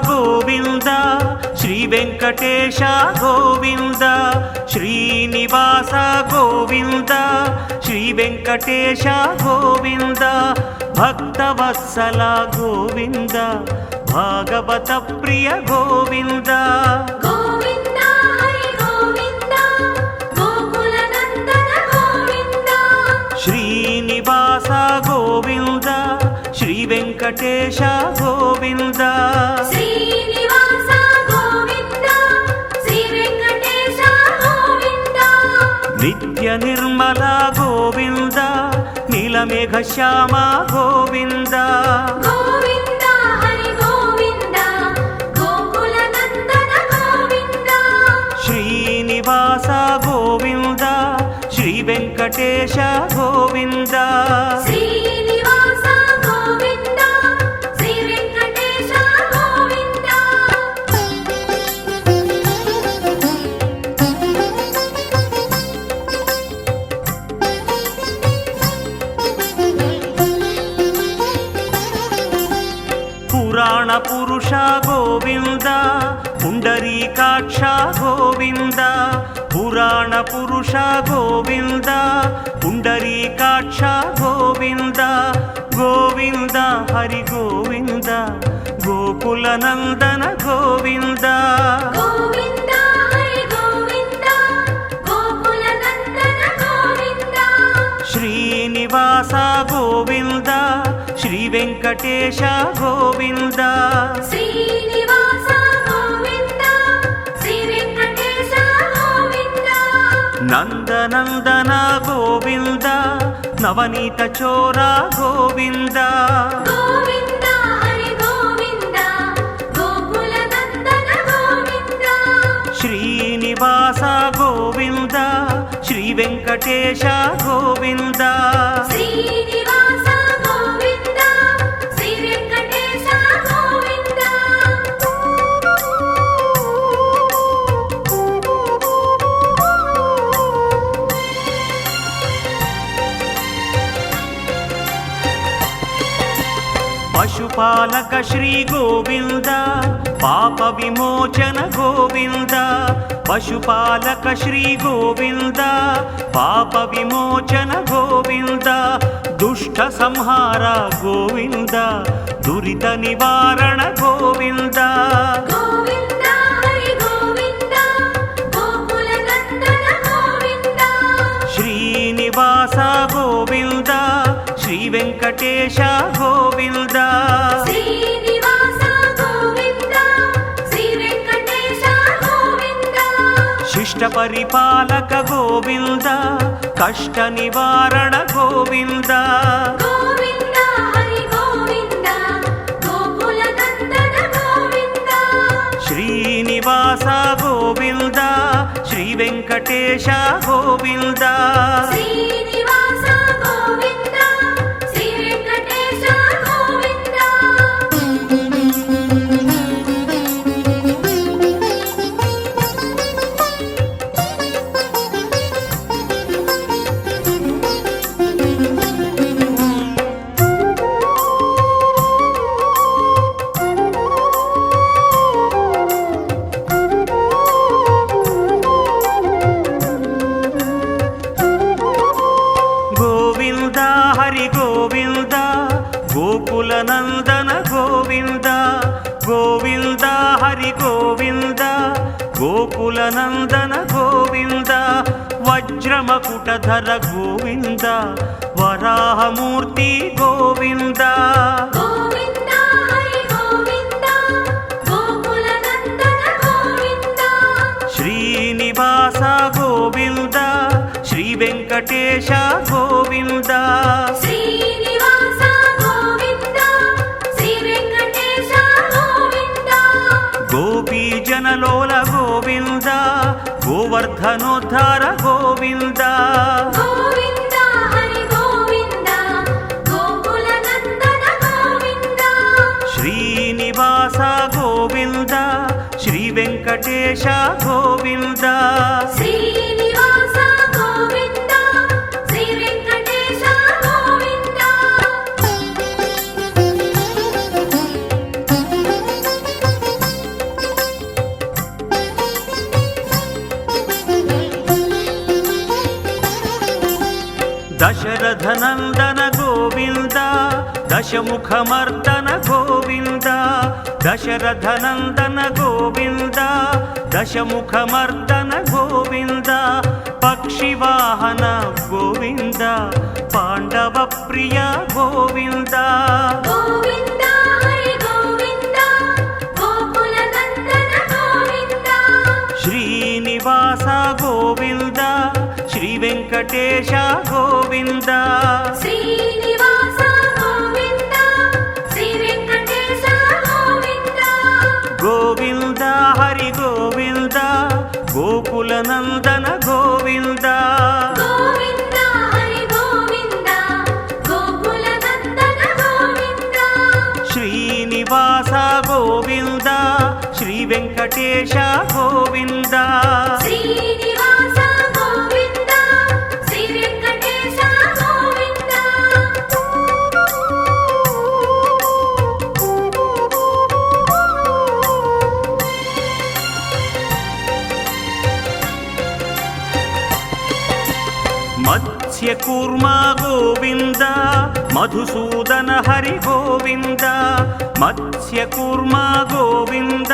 గోవింద శ్రీ వెంకటేశ గోవింద శ్రీనివాస గోవింద శ్రీ వెంకటేశ గోవింద భక్తవత్సల గోవింద భాగవత ప్రియ గోవింద గోవింద హరి గోవింద గోకుల నందన గోవింద శ్రీనివాస గోవింద శ్రీ వెంకటేశ గోవింద శ్రీనివాస గోవింద శ్రీ వెంకటేశ గోవింద నిత్య నిర్మల గోవింద నీలమేఘ శ్యామ గోవింద గోవింద హరి గోవింద గోకుల నందన గోవింద శ్రీనివాస గోవింద శ్రీ వెంకటేశ గోవింద శ్రీనివాస గోవింద శ్రీ వెంకటేశ గోవింద పురాణ పురుష గోవింద పుండరీకాక్ష గోవింద పురాణ పురుష గోవింద పుండరీకాక్ష గోవింద గోవింద హరి గోవింద గోకుల నందన గోవింద గోవింద హరి గోవింద గోకుల నందన గోవింద శ్రీనివాస గోవింద శ్రీ వెంకటేశ గోవింద శ్రీనివాస గోవింద శ్రీ వెంకటేశ గోవింద నందనందన గోవింద నవనీత చోర గోవింద గోవింద హరి గోవింద గోకుల నందన గోవింద శ్రీనివాస గోవింద శ్రీ వెంకటేశ గోవింద శ్రీనివాస గోవింద శ్రీ వెంకటేశ గోవింద పశుపాలక శ్రీ గోవింద పాప విమోచన గోవింద పశుపాలక శ్రీ గోవింద పాప విమోచన గోవింద దుష్ట సంహార గోవింద దురిత నివారణ గోవింద గోవింద హరి గోవింద గోకుల నందన గోవింద శ్రీనివాస గోవింద శ్రీ వెంకటేశ గోవింద శ్రీనివాస గోవింద శ్రీ వెంకటేశ గోవింద శిష్ట పరిపాలక గోవింద కష్ట నివారణ గోవింద గోవింద హరి గోవింద గోకుల నందన గోవింద శ్రీనివాస గోవింద శ్రీ వెంకటేశ గోవింద శ్రీనివాస గోవింద శ్రీ వెంకటేశ గోవింద గోవింద హరి గోవింద గోకుల నందన గోవింద గోవింద హరి గోవింద గోకుల నందన గోవింద వజ్రమకుటధర గోవింద వరాహమూర్తి గోవింద గోవింద హరి గోవింద గోకుల నందన గోవింద శ్రీనివాస గోవింద శ్రీ వెంకటేశ గోవింద శ్రీనివాస గోవింద శ్రీ వెంకటేశ గోవింద గోపీ జనలోల గోవింద గోవింద గోవర్ధనోద్ధార గోవింద గోవింద హరి గోవింద గోకుల నందన గోవింద శ్రీనివాస గోవింద శ్రీ వెంకటేశ గోవింద శ్రీనివాస గోవింద శ్రీ వెంకటేశ గోవింద దశరథ నందన గోవింద దశముఖమర్దన గోవింద దశరథ నందన గోవింద దశముఖమర్దన గోవింద పక్షివాహన గోవింద పాండవ ప్రియ గోవింద గోవింద హరి గోవింద గోకుల నందన గోవింద శ్రీనివాస గోవింద శ్రీ వెంకటేశ గోవింద శ్రీనివాస గోవింద శ్రీ వెంకటేశ గోవింద గోవింద హరి గోవింద గోకుల నందన గోవింద గోవింద హరి గోవింద గోకుల నందన గోవింద శ్రీనివాస గోవింద శ్రీ వెంకటేశ గోవింద శ్రీనివాస గోవింద శ్రీ వెంకటేశ గోవింద మత్స్యకూర్మ గోవింద మధుసూదన హరి గోవింద మత్స్యకూర్మ గోవింద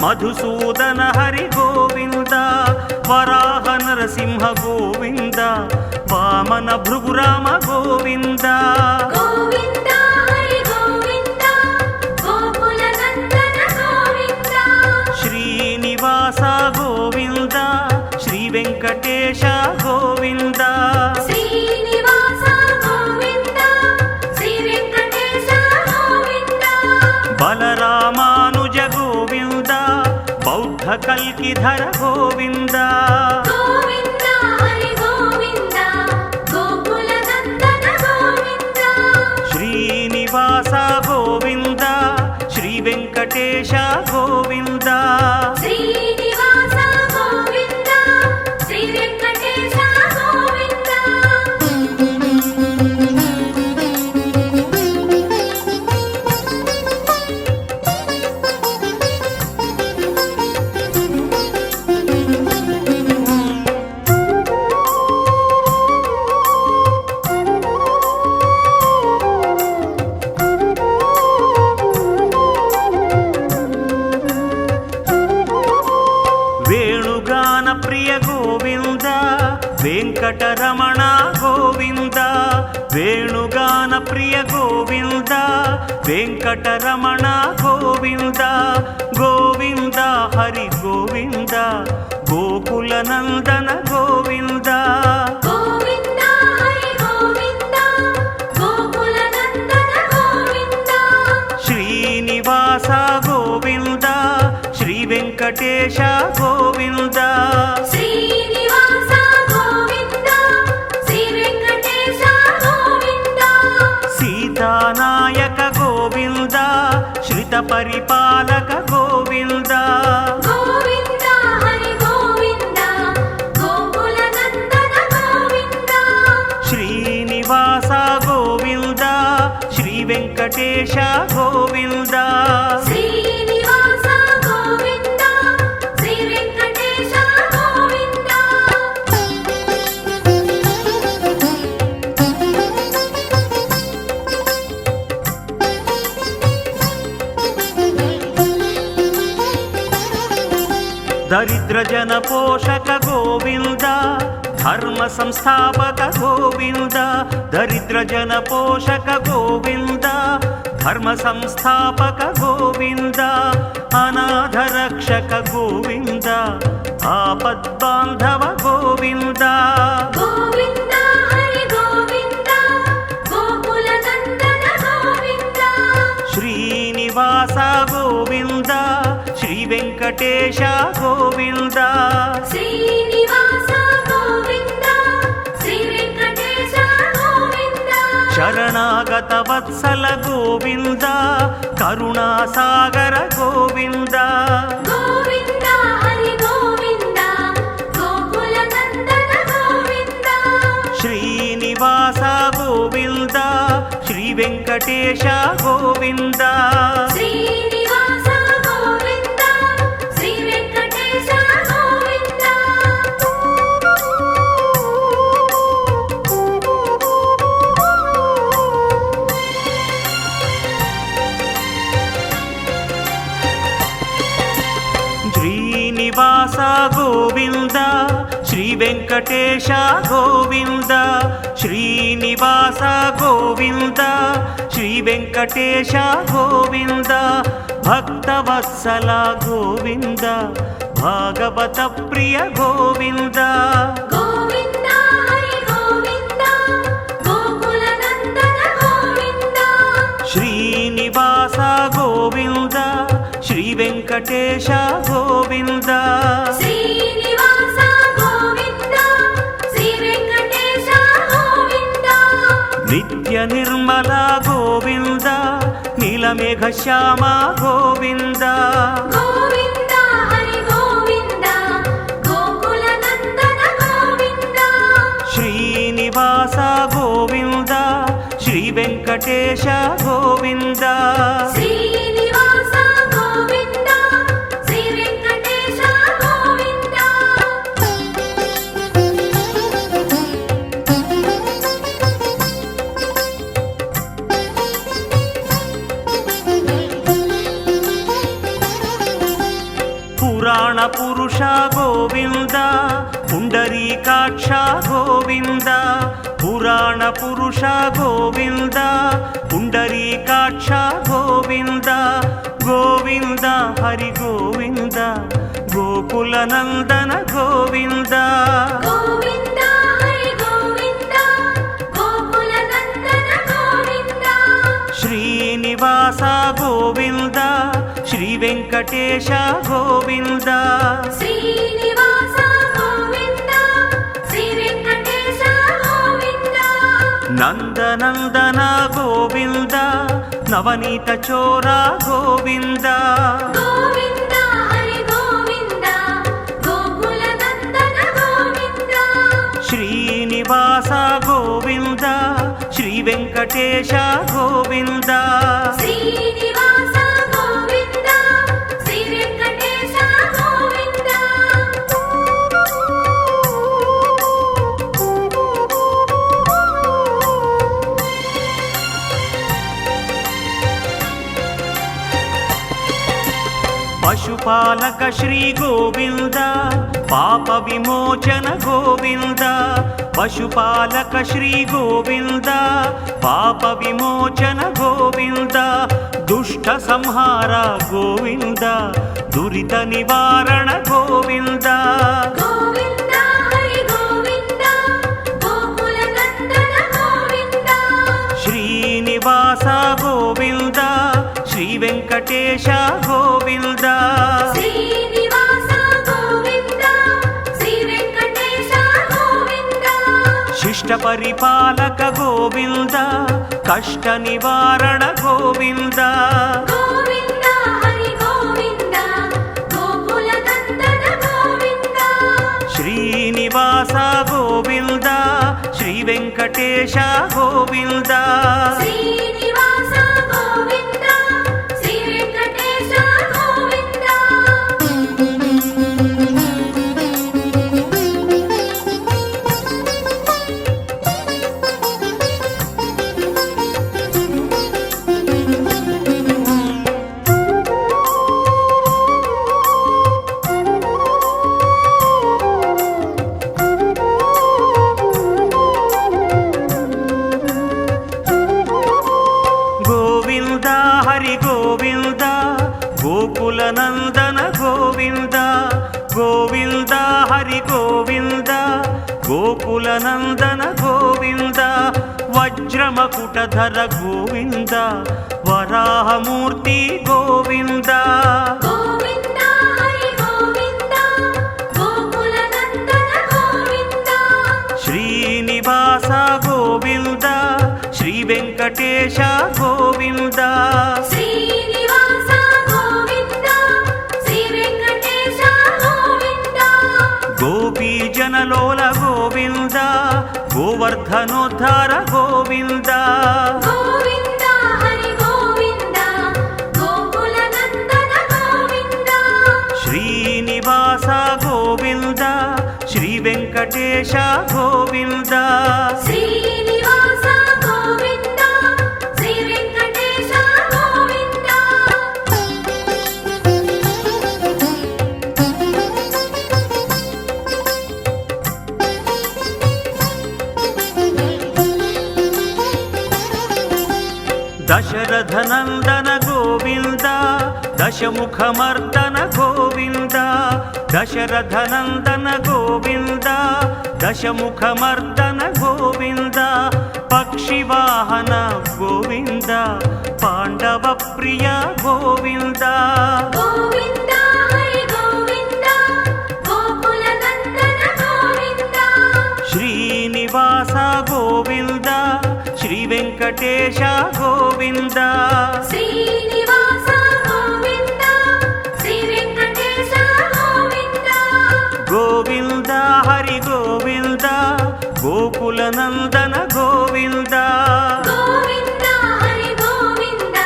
మధుసూదన హరి గోవింద వరాహ నరసింహ గోవింద వామన భృగురామ గోవింద గోవింద హరి గోవింద గోకుల నందన గోవింద శ్రీనివాస గోవింద శ్రీ వెంకటేశ గోవింద శ్రీనివాస గోవింద శ్రీ వెంకటేశ గోవింద బలరామానుజ గోవింద బౌద్ధ కల్కిధర గోవింద గోవింద హరి గోవింద గోకుల నందన గోవింద శ్రీనివాస గోవింద శ్రీ వెంకటేశ గోవింద శ్రీనివాస గోవింద శ్రీ వెంకటేశ గోవింద వేణుగాన ప్రియ గోవింద వెంకటరమణ గోవింద వేణుగాన ప్రియ గోవింద వెంకటరమణ గోవింద గోవింద హరి గోవింద గోకుల నందన గోవింద గోవింద హరి గోవింద గోకుల నందన గోవింద శ్రీనివాస గోవింద శ్రీ వెంకటేశ గోవింద శ్రీనివాస గోవింద శ్రీ వెంకటేశ గోవింద సీతానాయక గోవింద శ్రిత పరిపాలక గోవింద గోవింద హరి గోవింద గోకుల నందన గోవింద శ్రీనివాస గోవింద శ్రీ వెంకటేశ గోవింద శ్రీనివాస గోవింద శ్రీ వెంకటేశ గోవింద దరిద్ర జన పోషక గోవింద ధర్మ సంస్థాపక గోవింద దరిద్ర జన పోషక గోవింద ధర్మ సంస్థాపక గోవింద అనాథ రక్షక గోవింద ఆపద్బాంధవ గోవింద గోవింద హరి గోవింద గోకుల నందన గోవింద శ్రీనివాస గోవింద శ్రీ వెంకటేశ గోవింద శ్రీనివాస గోవింద శ్రీ వెంకటేశ గోవింద శరణాగత వత్సల గోవింద కరుణాసాగర గోవింద గోవింద హరి గోవింద గోకుల నందన గోవింద శ్రీనివాస గోవింద శ్రీ వెంకటేశ గోవింద శ్రీనివాస గోవింద శ్రీ వెంకటేశ గోవింద శ్రీనివాస గోవింద శ్రీ వెంకటేశ గోవింద శ్రీనివాస గోవింద శ్రీ వెంకటేశ గోవింద భక్తవత్సల గోవింద భాగవత ప్రియ గోవింద గోవింద హరి గోవింద గోకుల నందన గోవింద శ్రీనివాస గోవింద శ్రీ వెంకటేశ గోవింద శ్రీనివాస గోవింద శ్రీ వెంకటేశ గోవింద నిత్య నిర్మల గోవింద నీలమేఘ శ్యామ గోవింద గోవింద హరి గోవింద గోకుల నందన గోవింద శ్రీనివాస గోవింద శ్రీ వెంకటేశ గోవింద శ్రీనివాస గోవింద శ్రీ వెంకటేశ గోవింద పురాణ పురుష గోవింద పుండరీకాక్ష గోవింద పురాణ పురుష గోవింద పుండరీకాక్ష గోవింద గోవింద హరి గోవింద గోకుల నందన గోవింద గోవింద హరి గోవింద గోకుల నందన గోవింద శ్రీనివాస గోవింద శ్రీ వెంకటేశ గోవింద శ్రీనివాస గోవింద శ్రీ వెంకటేశ గోవింద నందనందన గోవింద నవనీత చోర గోవింద గోవింద హరి గోవింద గోకుల నందన గోవింద శ్రీనివాస గోవింద శ్రీ వెంకటేశ గోవింద శ్రీనివాస గోవింద శ్రీ వెంకటేశ గోవింద పశుపాలక శ్రీ గోవింద పాప విమోచన గోవింద పశుపాలక శ్రీ గోవింద పాప విమోచన గోవింద దుష్ట సంహార గోవింద దురిత నివారణ గోవింద గోవింద హరి గోవింద గోకుల నందన గోవింద శ్రీనివాస గోవింద శ్రీ వెంకటేశ గోవింద శ్రీనివాస గోవింద శ్రీ వెంకటేశ గోవింద శిష్ట పరిపాలక గోవింద కష్ట నివారణ గోవింద గోవింద హరి గోవింద గోకుల నందన గోవింద శ్రీనివాస గోవింద శ్రీ వెంకటేశ గోవింద శ్రీనివాస గోవింద శ్రీ వెంకటేశ గోవింద గోవింద హరి గోవింద గోకుల నందన గోవింద గోవింద హరి గోవింద గోకుల నందన గోవింద వజ్రమకుటధర గోవింద వరాహమూర్తి గోవింద గోవింద హరి గోవింద గోవింద శ్రీ వెంకటేశ గోవింద శ్రీనివాస గోవింద శ్రీ వెంకటేశ గోవింద గోపీ జనలోల గోవింద గోవర్ధనోద్ధార గోవింద గోవింద హరి గోవింద గోకుల నందన గోవింద శ్రీనివాస గోవింద శ్రీ వెంకటేశ గోవింద శ్రీనివాస గోవింద శ్రీ వెంకటేశ గోవింద దశరథ నందన గోవింద దశముఖమర్దన గోవింద దశరథ నందన గోవింద దశముఖమర్దన గోవింద పక్షివాహన గోవింద పాండవ ప్రియ గోవింద గోవింద హరి గోవింద గోకుల నందన గోవింద శ్రీనివాస గోవింద శ్రీ వెంకటేశ గోవింద శ్రీనివాస గోవింద శ్రీ వెంకటేశ గోవింద గోవింద హరి గోవింద గోకుల నందన గోవింద గోవింద హరి గోవింద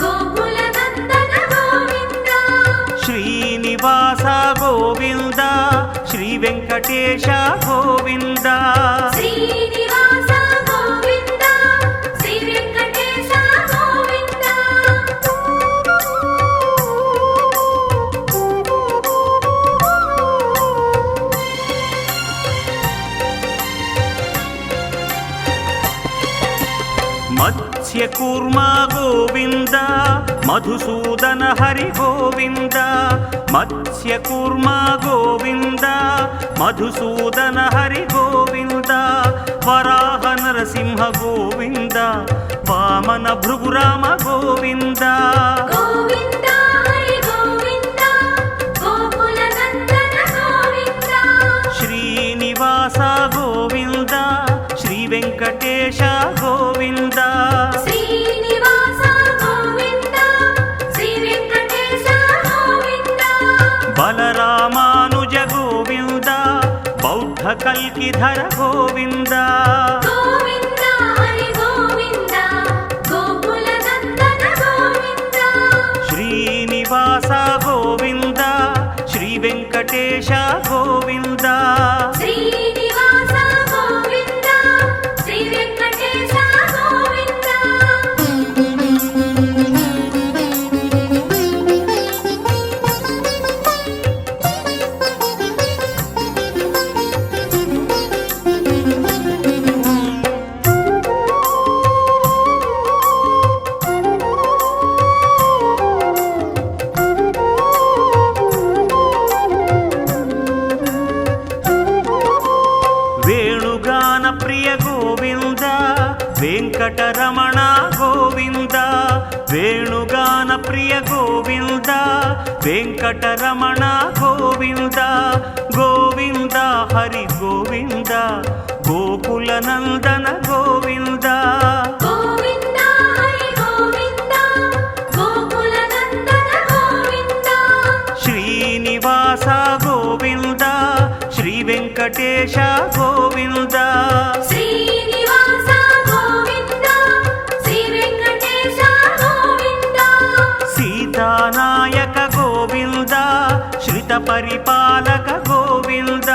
గోకుల నందన గోవింద శ్రీనివాస గోవింద శ్రీ వెంకటేశ గోవింద శ్రీనివాస గోవింద శ్రీ వెంకటేశ గోవింద మత్స్యకూర్మ గోవింద మధుసూదన హరి గోవింద మత్స్యకూర్మ గోవింద మధుసూదన హరి గోవింద వరాహ నరసింహ గోవింద వామన భృగురామ గోవింద గోవింద హరి గోవింద గోకుల నందన గోవింద శ్రీనివాస గోవింద శ్రీ వెంకటేశ గోవింద శ్రీనివాస గోవింద శ్రీ వెంకటేశ గోవింద బలరామానుజ గోవింద బౌద్ధ కల్కిధర గోవింద గోవింద హరి గోవింద గోకుల నందన గోవింద శ్రీనివాస గోవింద శ్రీ వెంకటేశ గోవింద శ్రీనివాస గోవింద శ్రీ వెంకటేశ గోవింద వేణుగాన ప్రియ గోవింద వెంకటరమణ గోవింద వేణుగాన ప్రియ గోవింద వెంకటరమణ గోవింద గోవింద హరి గోవింద గోకుల నందన గోవింద గోవింద హరి గోవింద గోకుల నందన గోవింద శ్రీనివాస గోవింద శ్రీ వెంకటేశ గోవింద శ్రీనివాస గోవింద శ్రీ వెంకటేశ గోవింద సీతానాయక గోవింద శ్రిత పరిపాలక గోవింద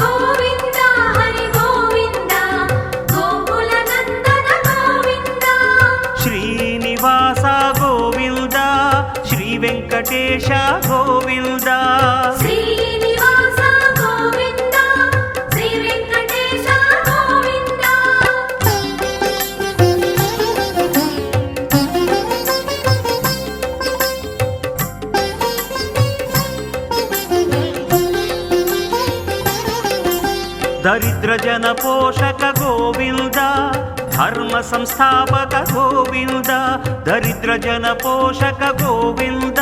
గోవింద హరి గోవింద గోకుల నందన గోవింద శ్రీనివాస గోవింద శ్రీ వెంకటేశ గోవింద శ్రీనివాస గోవింద శ్రీ వెంకటేశ గోవింద దరిద్ర జన పోషక గోవింద ధర్మ సంస్థాపక గోవింద దరిద్ర జన పోషక గోవింద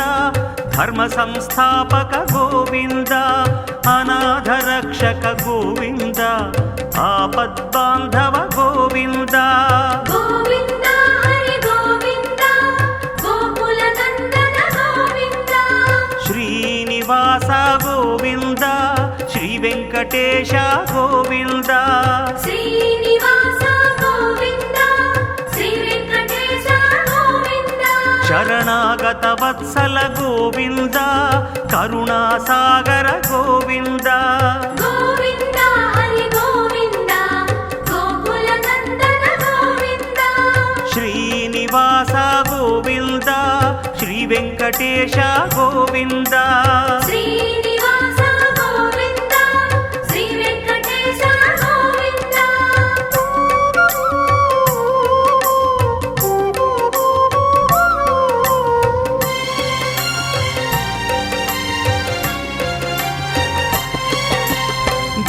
ధర్మ సంస్థాపక గోవింద అనాథ రక్షక గోవింద ఆపద్బాంధవ గోవింద గోవింద హరి గోవింద గోకుల నందన గోవింద శ్రీనివాస గోవింద శ్రీ వెంకటేశ గోవింద శ్రీనివాస గోవింద శ్రీ వెంకటేశ గోవింద శరణాగత వత్సల గోవింద కరుణాసాగర గోవింద గోవింద హరి గోవింద గోకుల నందన గోవింద శ్రీనివాస గోవింద శ్రీ వెంకటేశ గోవింద శ్రీనివాస గోవింద శ్రీ వెంకటేశ గోవింద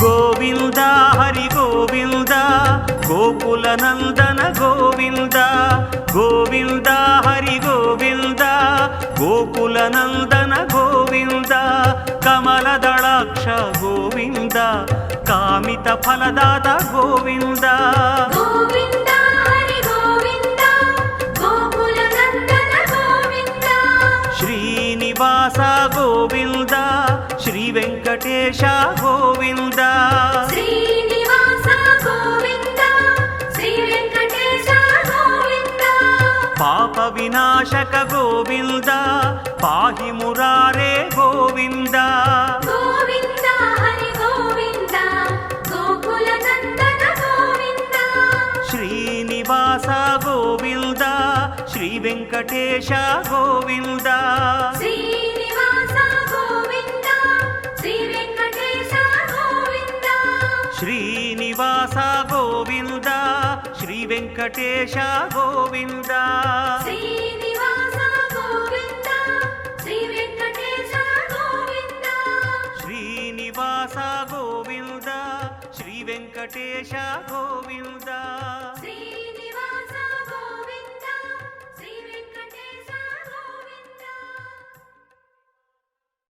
గోవింద హరి గోవింద గోకుల నందన గోవింద గోవింద హరి గోవింద గోకుల నందన గోవింద కమలదళాక్ష గోవింద కామిత ఫలదాత గోవింద గోవింద హరి గోవింద గోకుల నందన గోవింద శ్రీనివాస గోవింద శ్రీ వెంకటేశ గోవింద శ్రీనివాస గోవింద శ్రీ వెంకటేశ గోవింద పాప వినాశక గోవింద పాహి మురారే గోవింద గోవింద హరి గోవింద గోకుల నందన గోవింద శ్రీనివాస గోవింద శ్రీ వెంకటేశ గోవింద శ్రీనివాస గోవింద శ్రీ వెంకటేశ గోవింద శ్రీనివాస గోవింద శ్రీ వెంకటేశ గోవింద శ్రీనివాస గోవింద శ్రీ వెంకటేశ గోవింద శ్రీనివాస గోవింద శ్రీ వెంకటేశ గోవింద